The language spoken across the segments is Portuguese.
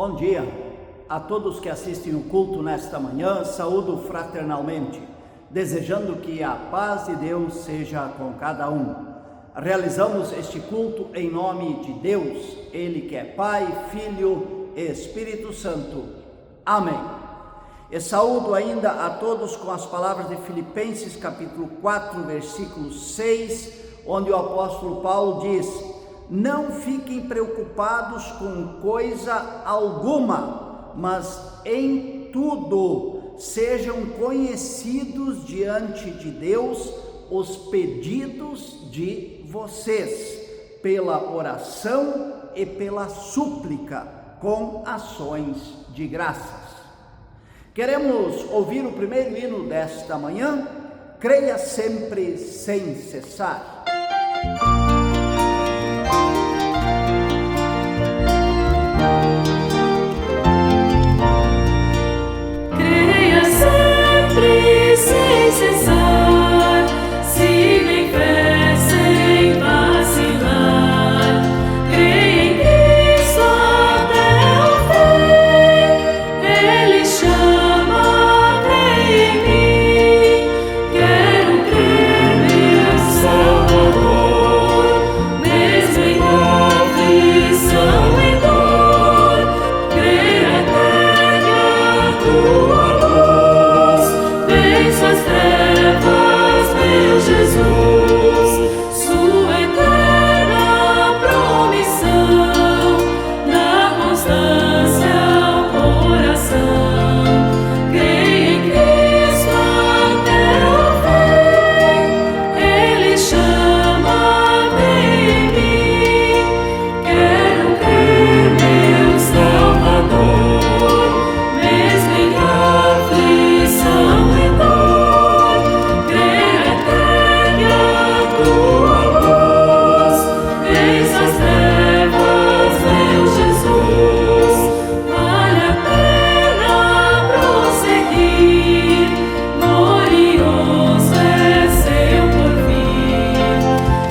Bom dia a todos que assistem o culto nesta manhã. Saúdo fraternalmente, desejando que a paz de Deus seja com cada um. Realizamos este culto em nome de Deus, Ele que é Pai, Filho e Espírito Santo. Amém. E saúdo ainda a todos com as palavras de Filipenses capítulo 4, versículo 6, onde o apóstolo Paulo diz: não fiquem preocupados com coisa alguma, mas em tudo sejam conhecidos diante de Deus os pedidos de vocês, pela oração e pela súplica, com ações de graças. Queremos ouvir o primeiro hino desta manhã, Creia Sempre Sem Cessar. Creia sempre sem cessar, siga em fé sem vacilar. Creia em Cristo até o fim, Ele chama, creia em mim. Quero crer, meu Salvador, mesmo em aflição e dor. Creia até que a tua luz vença as trevas, meu Jesus. Sua eterna promissão, na constância ao coração. Creia em Cristo até o fim, Ele chama, creia em mim. Quero crer, meu Salvador, mesmo em aflição e dor. Creia até que a tua luz vença as trevas, meu Jesus. Vale a pena prosseguir, glorioso é seu porvir.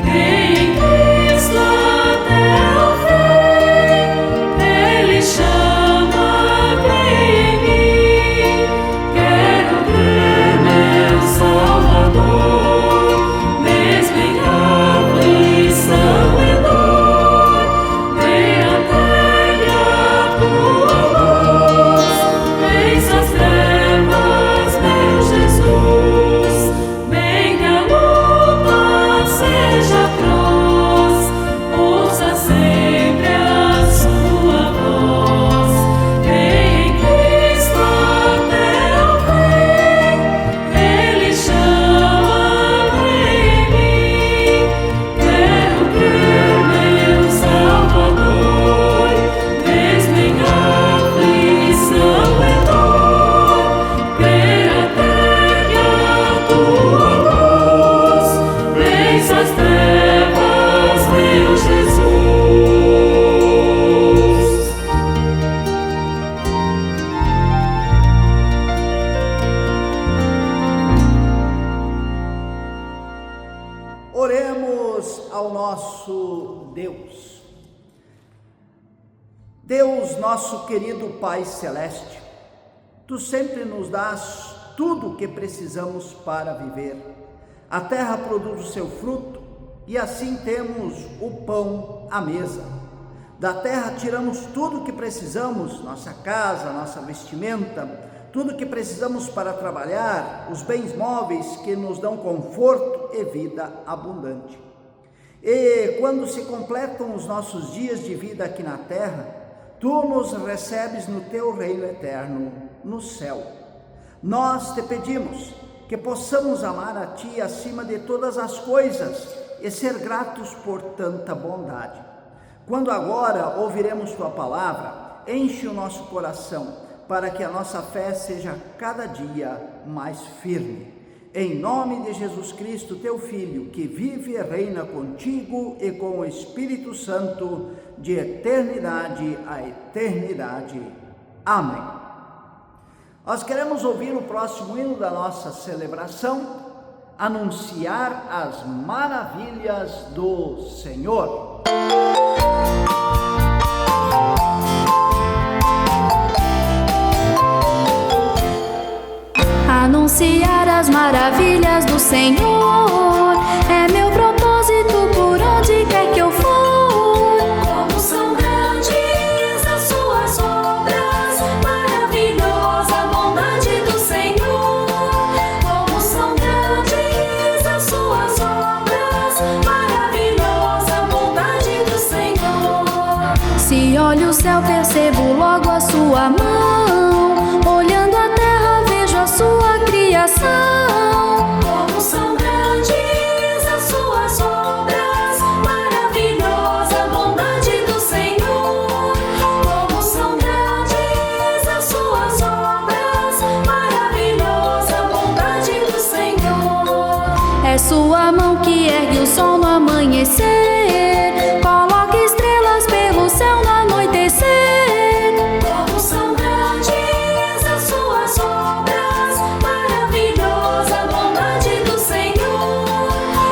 Creia em Cristo até o fim, Ele chama, creia em mim. Quero crer, meu Salvador, mesmo em aflição e dor. Creia até que a tua luz vença as trevas, meu Jesus. Bem que a luta seja atroz, ouça sempre a sua voz. Creia em Cristo até o fim, Ele chama, creia em mim. Quero crer, meu Salvador, mesmo em aflição e dor. Creia até que a tua luz vença as trevas, meu Jesus. Oremos ao nosso Deus. Deus, nosso querido Pai Celeste, Tu sempre nos dás tudo o que precisamos para viver. A terra produz o seu fruto e assim temos o pão à mesa. Da terra tiramos tudo o que precisamos, nossa casa, nossa vestimenta, tudo o que precisamos para trabalhar, os bens móveis que nos dão conforto e vida abundante. E quando se completam os nossos dias de vida aqui na terra, Tu nos recebes no Teu reino eterno, no céu. Nós te pedimos que possamos amar a Ti acima de todas as coisas e ser gratos por tanta bondade. Quando agora ouviremos Tua palavra, enche o nosso coração para que a nossa fé seja cada dia mais firme. Em nome de Jesus Cristo, Teu Filho, que vive e reina contigo e com o Espírito Santo, de eternidade a eternidade. Amém. Nós queremos ouvir o próximo hino da nossa celebração, anunciar as maravilhas do Senhor. anunciar as maravilhas do Senhor. É meu propósito por onde quer que eu for. Como são grandes as suas obras, maravilhosa a bondade do Senhor. Como são grandes as suas obras, maravilhosa a bondade do Senhor. Se olho o céu, percebo logo a sua mão. Olhando a terra, vejo a sua criação. Como são grandes as suas obras, maravilhosa a bondade do Senhor. Como são grandes as suas obras, maravilhosa a bondade do Senhor. É sua mão que ergue o sol no amanhecer, coloca estrelas pelo céu no anoitecer. Como são grandes as suas obras, maravilhosa a bondade do Senhor.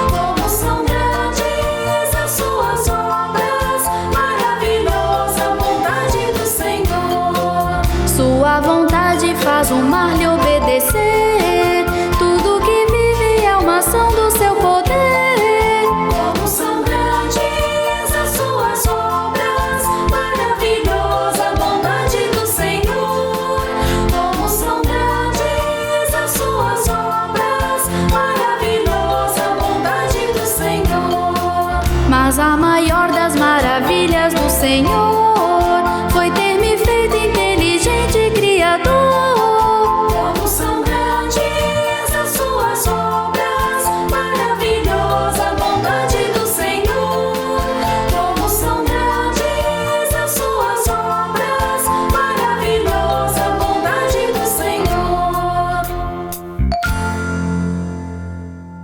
Como são grandes as suas obras, maravilhosa a bondade do Senhor. Sua vontade faz o mar lhe obedecer. Tudo que vive é uma ação do seu poder. Como são grandes as suas obras, maravilhosa a bondade do Senhor. Como são grandes as suas obras, maravilhosa a bondade do Senhor. Mas a maior das maravilhas do Senhor foi ter me feito inteligente criador. Como são grandes as suas obras, maravilhosa a bondade do Senhor. Como são grandes as suas obras, maravilhosa a bondade do Senhor.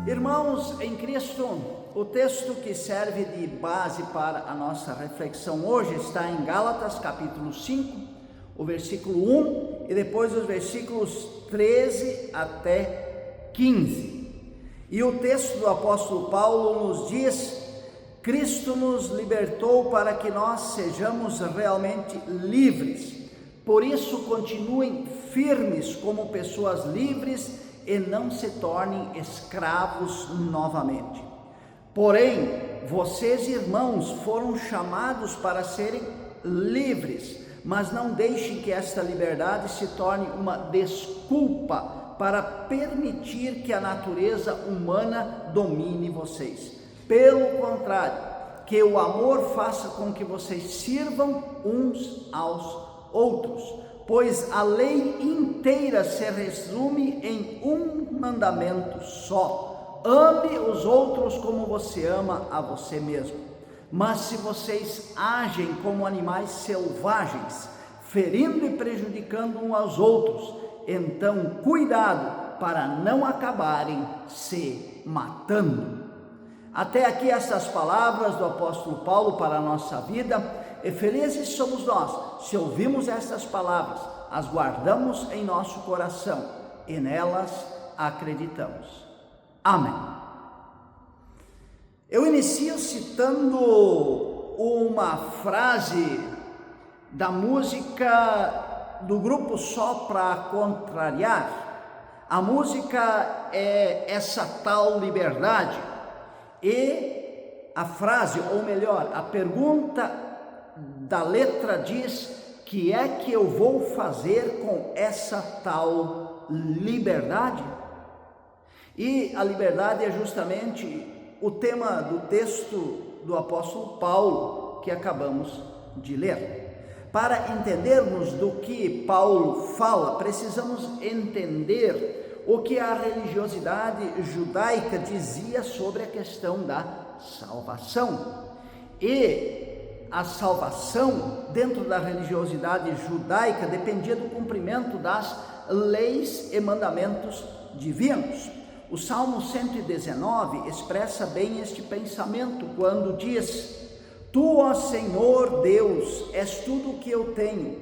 Irmãos em Cristo, o texto que serve de base para a nossa reflexão hoje está em Gálatas capítulo 5, o versículo 1 e depois os versículos 13 até 15. E o texto do apóstolo Paulo nos diz: Cristo nos libertou para que nós sejamos realmente livres. Por isso, continuem firmes como pessoas livres e não se tornem escravos novamente. Porém, vocês, irmãos, foram chamados para serem livres, mas não deixem que esta liberdade se torne uma desculpa para permitir que a natureza humana domine vocês. Pelo contrário, que o amor faça com que vocês sirvam uns aos outros, pois a lei inteira se resume em um mandamento só: ame os outros como você ama a você mesmo. Mas se vocês agem como animais selvagens, ferindo e prejudicando uns aos outros, então cuidado para não acabarem se matando. Até aqui estas palavras do apóstolo Paulo para a nossa vida, e felizes somos nós se ouvimos estas palavras, as guardamos em nosso coração e nelas acreditamos. Amém. Eu inicio citando uma frase da música do grupo Só Pra Contrariar. A música é Essa Tal Liberdade, e a frase, ou melhor, a pergunta da letra diz: que é que eu vou fazer com essa tal liberdade? E a liberdade é justamente o tema do texto do apóstolo Paulo que acabamos de ler. Para entendermos do que Paulo fala, precisamos entender o que a religiosidade judaica dizia sobre a questão da salvação. E a salvação dentro da religiosidade judaica dependia do cumprimento das leis e mandamentos divinos. O Salmo 119 expressa bem este pensamento quando diz: Tu, ó Senhor Deus, és tudo o que eu tenho,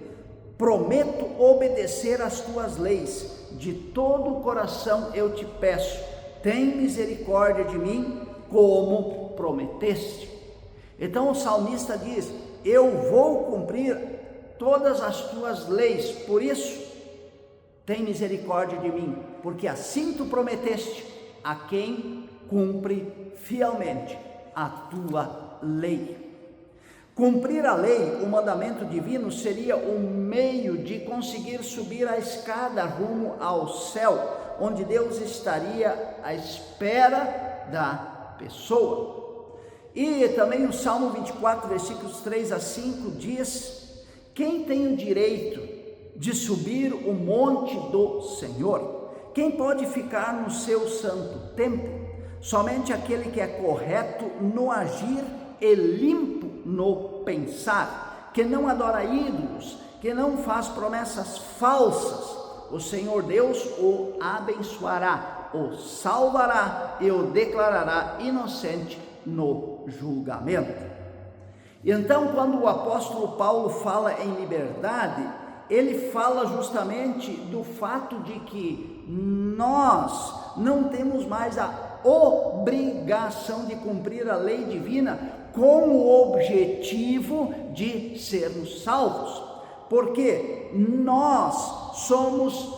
prometo obedecer às tuas leis, de todo o coração eu te peço, tem misericórdia de mim, como prometeste. Então o salmista diz: eu vou cumprir todas as tuas leis, por isso tem misericórdia de mim, porque assim tu prometeste a quem cumpre fielmente a tua lei. Cumprir a lei, o mandamento divino, seria o meio de conseguir subir a escada rumo ao céu, onde Deus estaria à espera da pessoa. E também o Salmo 24, versículos 3 a 5 diz: quem tem o direito de subir o monte do Senhor? Quem pode ficar no seu santo templo? Somente aquele que é correto no agir e limpo no pensar, que não adora ídolos, que não faz promessas falsas. O Senhor Deus o abençoará, o salvará e o declarará inocente no julgamento. E então, quando o apóstolo Paulo fala em liberdade, ele fala justamente do fato de que nós não temos mais a obrigação de cumprir a lei divina com o objetivo de sermos salvos, porque nós somos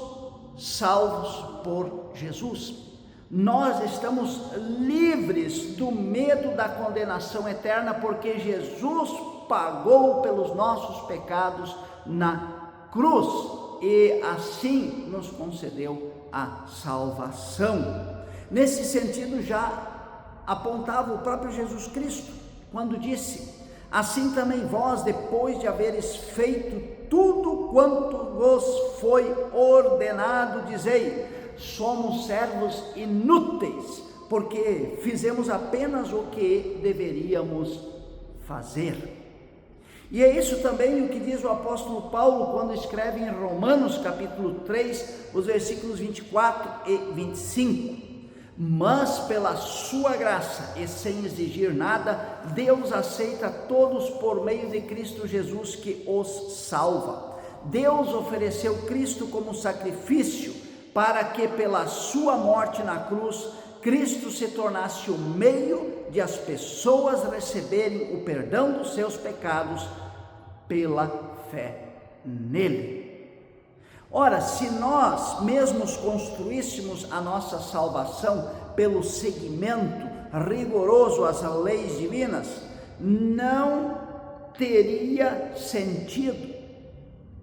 salvos por Jesus. Nós estamos livres do medo da condenação eterna, porque Jesus pagou pelos nossos pecados na cruz e assim nos concedeu a salvação. Nesse sentido, já apontava o próprio Jesus Cristo, quando disse: assim também vós, depois de haveres feito tudo quanto vos foi ordenado, dizei: somos servos inúteis, porque fizemos apenas o que deveríamos fazer. E é isso também o que diz o apóstolo Paulo quando escreve em Romanos capítulo 3, os versículos 24 e 25. Mas pela sua graça e sem exigir nada, Deus aceita todos por meio de Cristo Jesus, que os salva. Deus ofereceu Cristo como sacrifício para que pela sua morte na cruz, Cristo se tornasse o meio de as pessoas receberem o perdão dos seus pecados pela fé nele. Ora, se nós mesmos construíssemos a nossa salvação pelo seguimento rigoroso às leis divinas, não teria sentido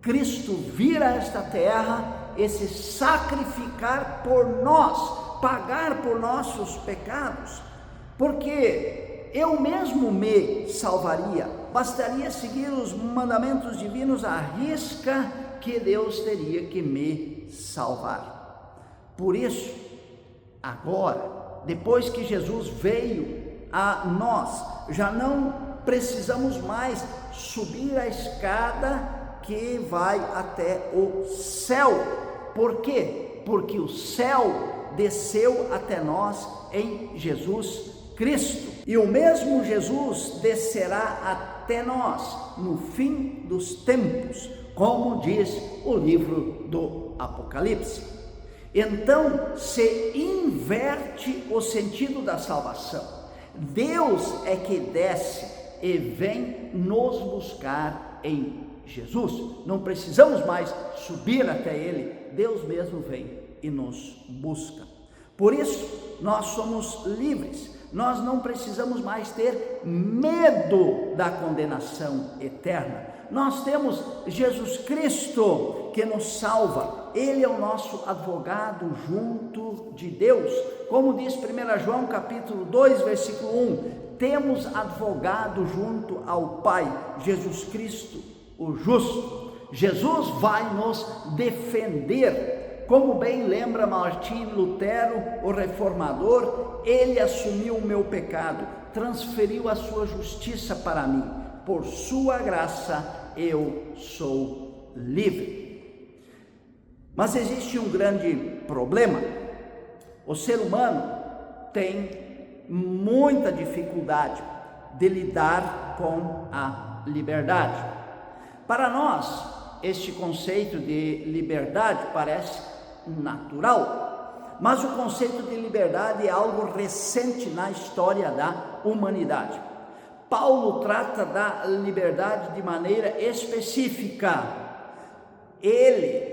Cristo vir a esta terra e se sacrificar por nós, pagar por nossos pecados, porque eu mesmo me salvaria, bastaria seguir os mandamentos divinos à risca, que Deus teria que me salvar. Por isso, agora, depois que Jesus veio a nós, já não precisamos mais subir a escada que vai até o céu. Por quê? Porque o céu desceu até nós em Jesus Cristo. E o mesmo Jesus descerá até nós no fim dos tempos, como diz o livro do Apocalipse. Então se inverte o sentido da salvação. Deus é que desce e vem nos buscar em Jesus. Não precisamos mais subir até Ele, Deus mesmo vem e nos busca. Por isso, nós somos livres. Nós não precisamos mais ter medo da condenação eterna. Nós temos Jesus Cristo que nos salva. Ele é o nosso advogado junto de Deus. Como diz 1 João capítulo 2, versículo 1, temos advogado junto ao Pai, Jesus Cristo, o justo. Jesus vai nos defender. Como bem lembra Martim Lutero, o reformador, ele assumiu o meu pecado, transferiu a sua justiça para mim. Por sua graça eu sou livre. Mas existe um grande problema. O ser humano tem muita dificuldade de lidar com a liberdade. Para nós, este conceito de liberdade parece natural, mas o conceito de liberdade é algo recente na história da humanidade. Paulo trata da liberdade de maneira específica. Ele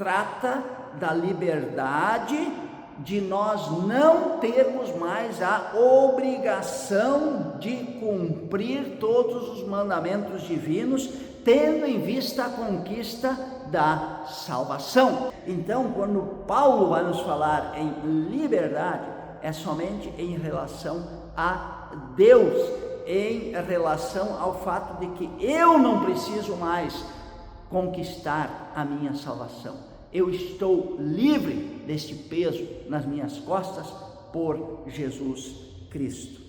trata da liberdade de nós não termos mais a obrigação de cumprir todos os mandamentos divinos, tendo em vista a conquista da salvação. Então, quando Paulo vai nos falar em liberdade, é somente em relação a Deus, em relação ao fato de que eu não preciso mais conquistar a minha salvação. Eu estou livre deste peso nas minhas costas por Jesus Cristo.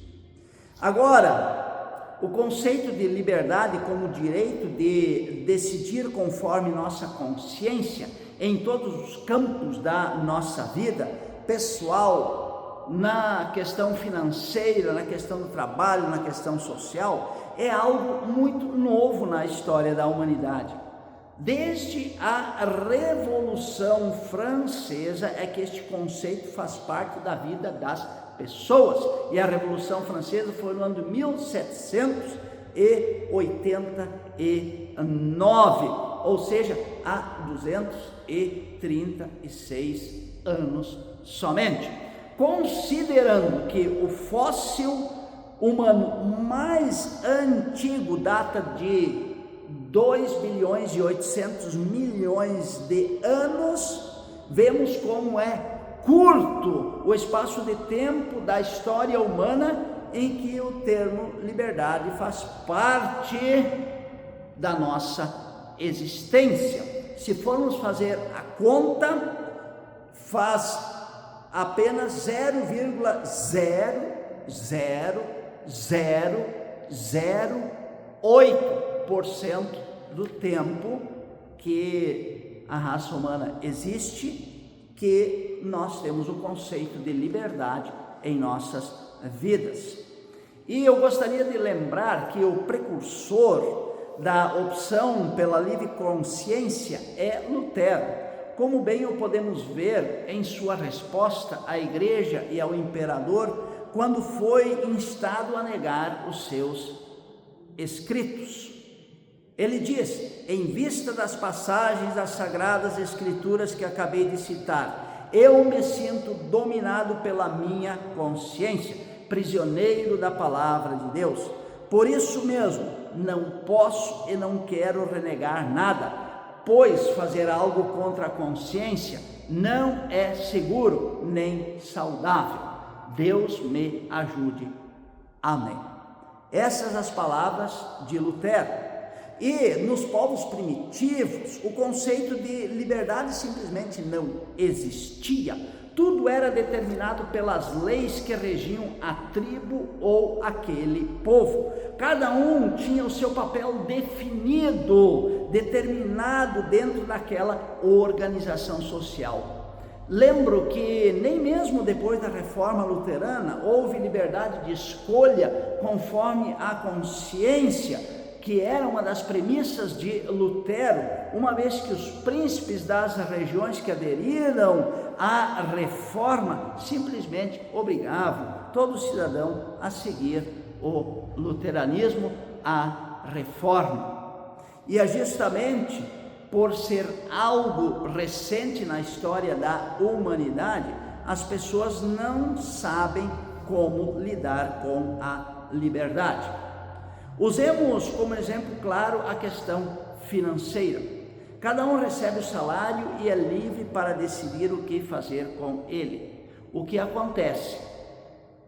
Agora, o conceito de liberdade como direito de decidir conforme nossa consciência em todos os campos da nossa vida, pessoal, na questão financeira, na questão do trabalho, na questão social, é algo muito novo na história da humanidade. Desde a Revolução Francesa é que este conceito faz parte da vida das pessoas. E a Revolução Francesa foi no ano de 1789, ou seja, há 236 anos somente. Considerando que o fóssil humano mais antigo data de 2 bilhões e 800 milhões de anos, vemos como é curto o espaço de tempo da história humana em que o termo liberdade faz parte da nossa existência. Se formos fazer a conta, faz apenas 0,00008% do tempo que a raça humana existe, que nós temos o conceito de liberdade em nossas vidas. E eu gostaria de lembrar que o precursor da opção pela livre consciência é Lutero, como bem o podemos ver em sua resposta à igreja e ao imperador quando foi instado a negar os seus escritos. Ele diz: em vista das passagens das Sagradas Escrituras que acabei de citar, eu me sinto dominado pela minha consciência, prisioneiro da palavra de Deus. Por isso mesmo, não posso e não quero renegar nada, pois fazer algo contra a consciência não é seguro nem saudável. Deus me ajude. Amém. Essas as palavras de Lutero. E nos povos primitivos, o conceito de liberdade simplesmente não existia. Tudo era determinado pelas leis que regiam a tribo ou aquele povo. Cada um tinha o seu papel definido, determinado dentro daquela organização social. Lembro que nem mesmo depois da reforma luterana houve liberdade de escolha conforme a consciência, que era uma das premissas de Lutero, uma vez que os príncipes das regiões que aderiram à reforma simplesmente obrigavam todo cidadão a seguir o luteranismo, a reforma. E é justamente por ser algo recente na história da humanidade, as pessoas não sabem como lidar com a liberdade. Usemos como exemplo claro a questão financeira. Cada um recebe o salário e é livre para decidir o que fazer com ele. O que acontece?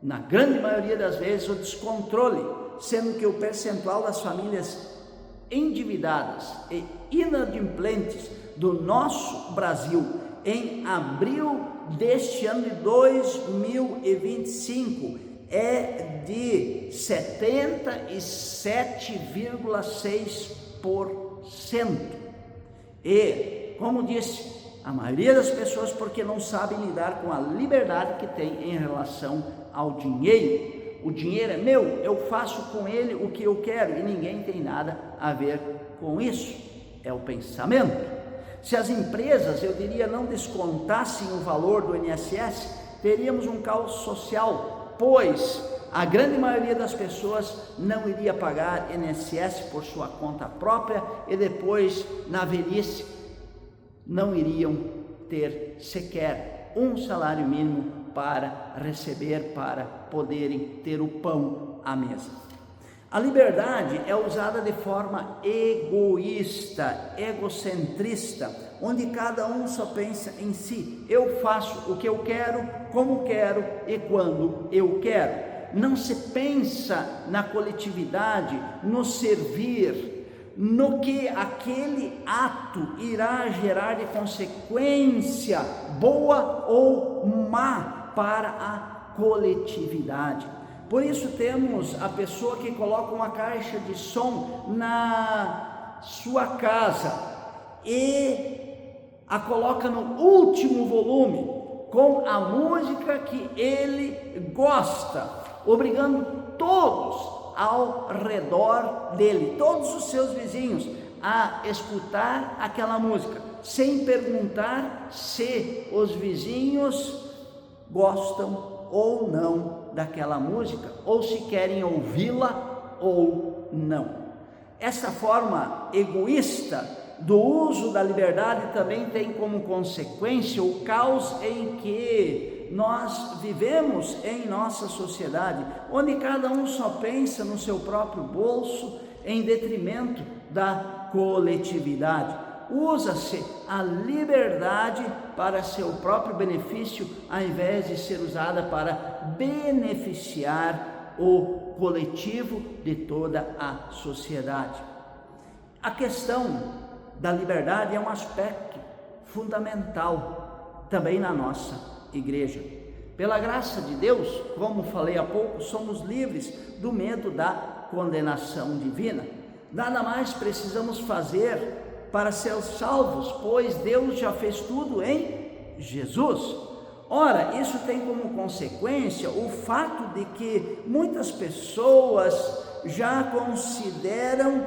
Na grande maioria das vezes, o descontrole, sendo que o percentual das famílias endividadas e inadimplentes do nosso Brasil em abril deste ano de 2025 é de 77,6%. E, como disse, a maioria das pessoas porque não sabem lidar com a liberdade que tem em relação ao dinheiro. O dinheiro é meu, eu faço com ele o que eu quero e ninguém tem nada a ver com isso. É o pensamento. Se as empresas, eu diria, não descontassem o valor do INSS, teríamos um caos social, pois a grande maioria das pessoas não iria pagar INSS por sua conta própria e depois, na velhice, não iriam ter sequer um salário mínimo para receber, para poderem ter o pão à mesa. A liberdade é usada de forma egoísta, egocentrista, onde cada um só pensa em si. Eu faço o que eu quero, como quero e quando eu quero. Não se pensa na coletividade, no servir, no que aquele ato irá gerar de consequência, boa ou má, para a coletividade. Por isso temos a pessoa que coloca uma caixa de som na sua casa e a coloca no último volume, com a música que ele gosta, obrigando todos ao redor dele, todos os seus vizinhos, a escutar aquela música, sem perguntar se os vizinhos gostam ou não daquela música, ou se querem ouvi-la ou não. Essa forma egoísta do uso da liberdade também tem como consequência o caos em que nós vivemos em nossa sociedade, onde cada um só pensa no seu próprio bolso em detrimento da coletividade. Usa-se a liberdade para seu próprio benefício, ao invés de ser usada para beneficiar o coletivo de toda a sociedade. A questão da liberdade é um aspecto fundamental também na nossa igreja. Pela graça de Deus, como falei há pouco, somos livres do medo da condenação divina. Nada mais precisamos fazer para ser salvos, pois Deus já fez tudo em Jesus. Ora, isso tem como consequência o fato de que muitas pessoas já consideram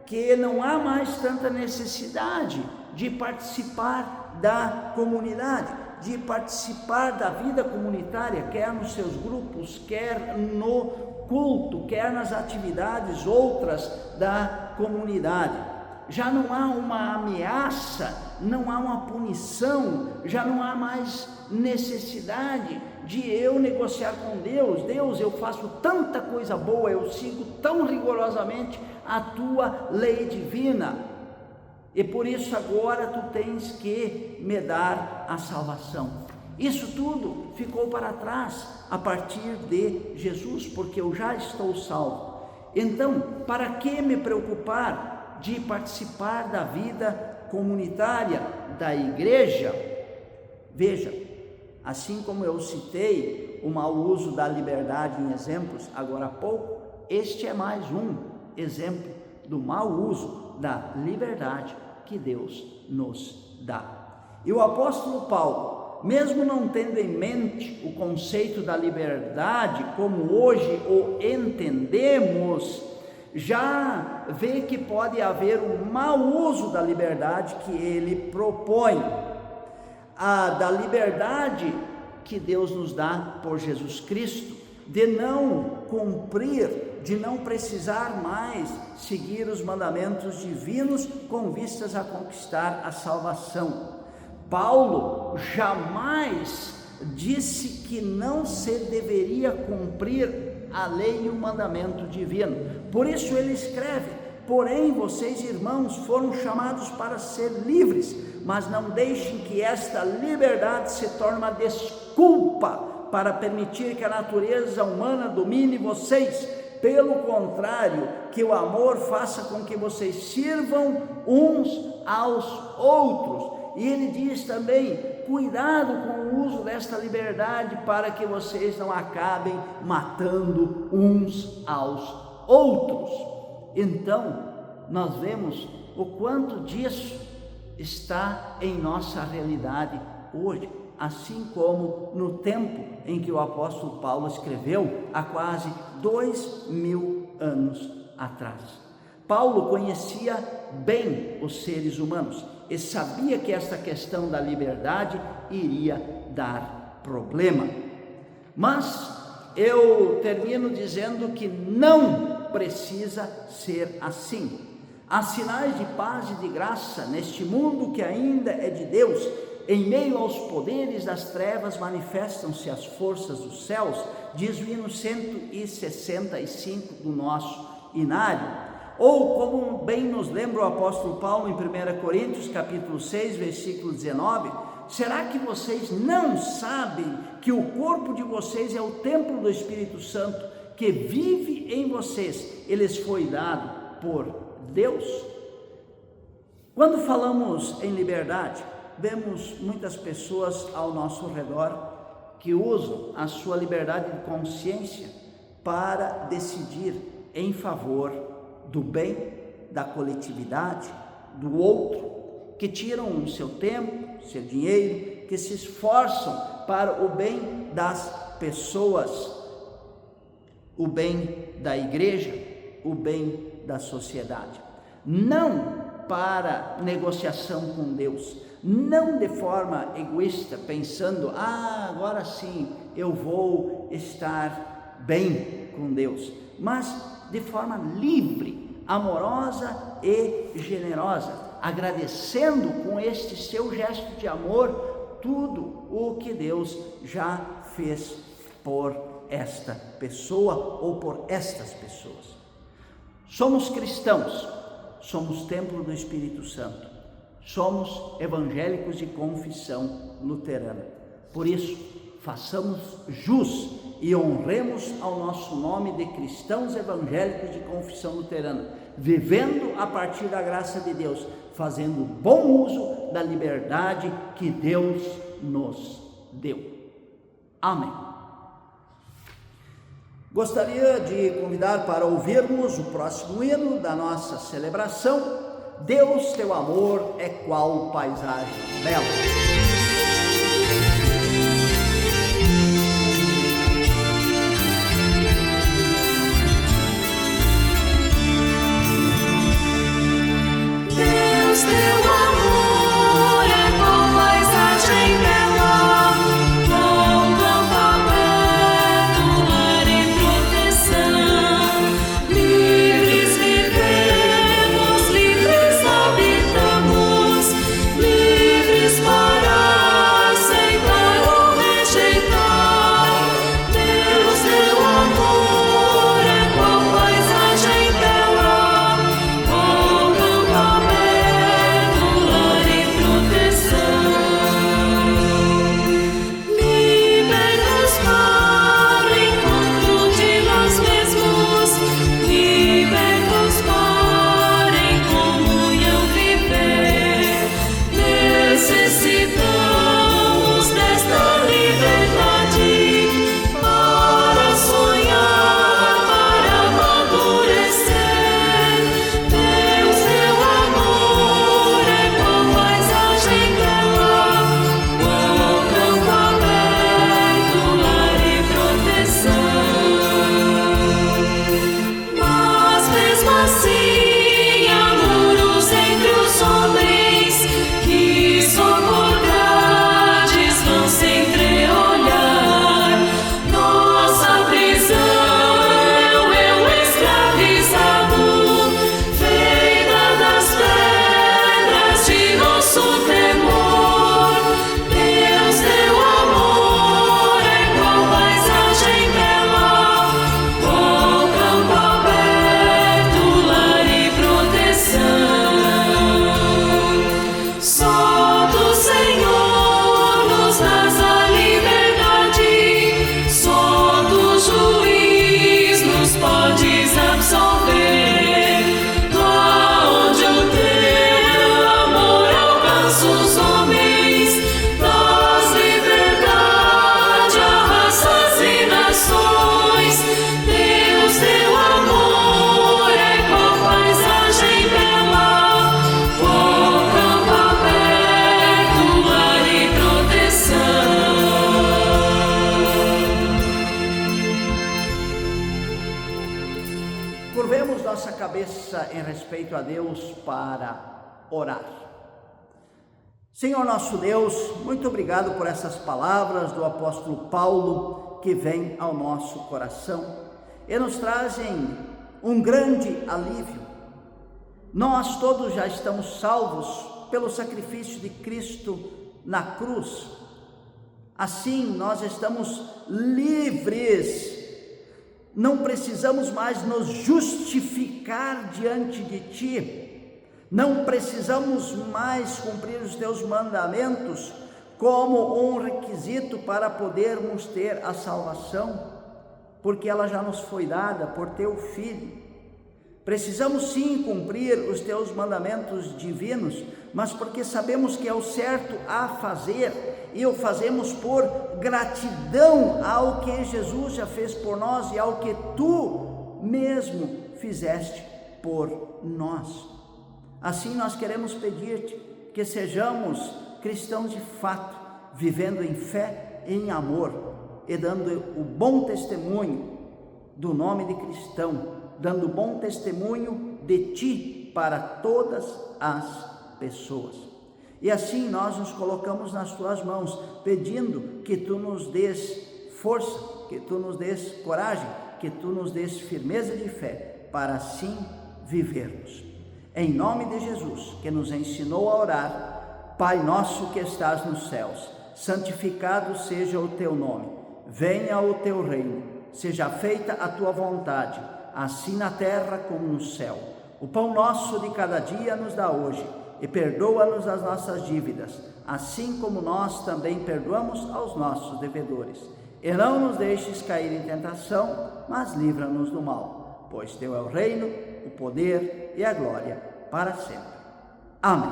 que não há mais tanta necessidade de participar da comunidade, de participar da vida comunitária, quer nos seus grupos, quer no culto, quer nas atividades outras da comunidade. Já não há uma ameaça, não há uma punição, já não há mais necessidade de eu negociar com Deus. Deus, eu faço tanta coisa boa, eu sigo tão rigorosamente a tua lei divina, e por isso agora tu tens que me dar a salvação. Isso tudo ficou para trás a partir de Jesus, porque eu já estou salvo. Então, para que me preocupar de participar da vida comunitária da igreja? Veja, assim como eu citei o mau uso da liberdade em exemplos agora há pouco, este é mais um exemplo do mau uso da liberdade que Deus nos dá. E o apóstolo Paulo, mesmo não tendo em mente o conceito da liberdade como hoje o entendemos, já vê que pode haver um mau uso da liberdade que ele propõe, da liberdade que Deus nos dá por Jesus Cristo, de não cumprir, de não precisar mais seguir os mandamentos divinos com vistas a conquistar a salvação. Paulo jamais disse que não se deveria cumprir a lei e o mandamento divino. Por isso ele escreve: porém vocês, irmãos, foram chamados para ser livres, mas não deixem que esta liberdade se torne uma desculpa para permitir que a natureza humana domine vocês. Pelo contrário, que o amor faça com que vocês sirvam uns aos outros. E ele diz também: cuidado com o uso desta liberdade para que vocês não acabem matando uns aos outros. Então, nós vemos o quanto disso está em nossa realidade hoje, assim como no tempo em que o apóstolo Paulo escreveu, há quase 2000 anos atrás. Paulo conhecia bem os seres humanos e sabia que esta questão da liberdade iria dar problema. Mas eu termino dizendo que não precisa ser assim. Há sinais de paz e de graça neste mundo que ainda é de Deus. Em meio aos poderes das trevas manifestam-se as forças dos céus, diz o hino 165 do nosso inário. Ou, como bem nos lembra o apóstolo Paulo em 1 Coríntios capítulo 6, versículo 19, será que vocês não sabem que o corpo de vocês é o templo do Espírito Santo, que vive em vocês? Ele lhes foi dado por Deus. Quando falamos em liberdade, vemos muitas pessoas ao nosso redor que usam a sua liberdade de consciência para decidir em favor do bem, da coletividade, do outro, que tiram o seu tempo, seu dinheiro, que se esforçam para o bem das pessoas, o bem da igreja, o bem da sociedade. Não para negociação com Deus, não de forma egoísta, pensando, agora sim eu vou estar bem com Deus, mas de forma livre, amorosa e generosa, agradecendo com este seu gesto de amor tudo o que Deus já fez por esta pessoa ou por estas pessoas. Somos cristãos, somos templo do Espírito Santo, somos evangélicos de confissão luterana. Por isso, façamos jus e honremos ao nosso nome de cristãos evangélicos de confissão luterana, vivendo a partir da graça de Deus, fazendo bom uso da liberdade que Deus nos deu. Amém. Gostaria de convidar para ouvirmos o próximo hino da nossa celebração. Deus, teu amor é qual paisagem bela. Deus, teu amor é qual paisagem bela, qual campo aberto, lar e proteção. Livres vivemos, livres habitamos, livres para aceitar ou rejeitar. Deus, teu amor é qual paisagem bela, qual campo aberto, lar e proteção. Libertos para o encontro de nós mesmos, libertos para em comunhão viver. Necessitamos desta liberdade para sonhar, para amadurecer. Deus, teu amor é qual paisagem bela, qual campo aberto, lar e proteção. Mas mesmo assim há muros entre os homens que só por grades vão se entreolhar. Nossa prisão é o eu escravizado, feita das pedras de nosso temor. Deus, teu amor é qual paisagem bela, qual campo aberto, lar e proteção. Só do Senhor nos dás a liberdade, só do juiz nos podes absolver. Lá onde o teu amor alcança os homens, dás liberdade a raças e nações. Deus, teu amor é qual paisagem bela, qual campo aberto, lar e proteção. Curvemos nossa cabeça em respeito a Deus para orar. Senhor nosso Deus, muito obrigado por essas palavras do apóstolo Paulo que vêm ao nosso coração e nos trazem um grande alívio Nós todos já estamos salvos pelo sacrifício de Cristo na cruz. Assim, nós estamos livres. Não precisamos mais nos justificar diante de Ti. Não precisamos mais cumprir os Teus mandamentos como um requisito para podermos ter a salvação, porque ela já nos foi dada por Teu Filho. Precisamos sim cumprir os Teus mandamentos divinos, mas porque sabemos que é o certo a fazer, e o fazemos por gratidão ao que Jesus já fez por nós e ao que Tu mesmo fizeste por nós. Assim nós queremos pedir-te que sejamos cristãos de fato, vivendo em fé e em amor, e dando o bom testemunho do nome de cristão, dando bom testemunho de Ti para todas as pessoas. E assim nós nos colocamos nas Tuas mãos, pedindo que Tu nos dês força, que Tu nos dês coragem, que Tu nos dês firmeza de fé, para assim vivermos. Em nome de Jesus, que nos ensinou a orar: Pai nosso que estás nos céus, santificado seja o Teu nome, venha o Teu reino, seja feita a Tua vontade, assim na terra como no céu. O pão nosso de cada dia nos dá hoje, e perdoa-nos as nossas dívidas, assim como nós também perdoamos aos nossos devedores. E não nos deixes cair em tentação, mas livra-nos do mal, pois Teu é o reino, o poder e a glória para sempre. Amém.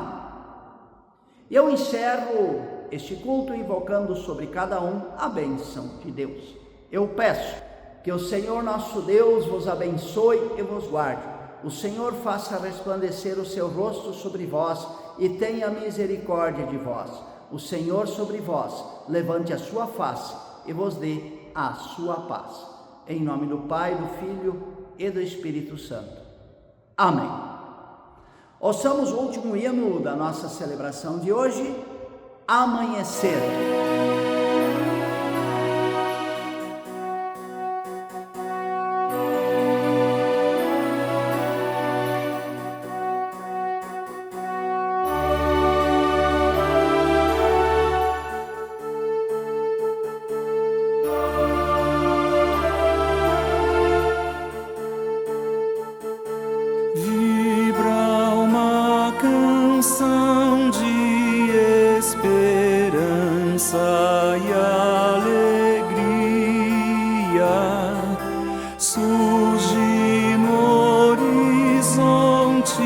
E eu encerro este culto invocando sobre cada um a bênção de Deus. Eu peço que o Senhor nosso Deus vos abençoe e vos guarde. O Senhor faça resplandecer o seu rosto sobre vós e tenha misericórdia de vós. O Senhor sobre vós levante a sua face e vos dê a sua paz. Em nome do Pai, do Filho e do Espírito Santo. Amém. Ouçamos o último hino da nossa celebração de hoje, Amanhecer. E alegria surge no horizonte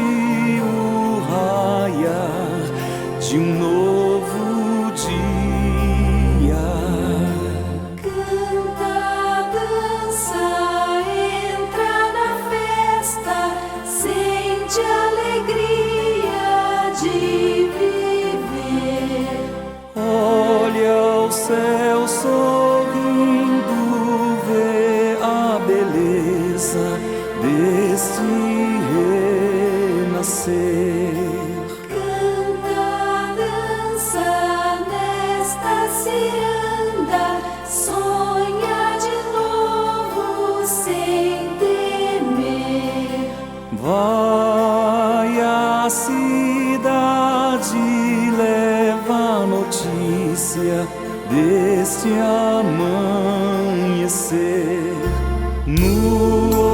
o raiar de um novo dia. Canta, dança, entra na festa, sente a alegria de viver. Olha o céu sorrindo, vê a beleza deste renascer. Canta, dança, nesta ciranda, sonha de novo sem temer. Vai à cidade, leva a notícia deste amanhecer. No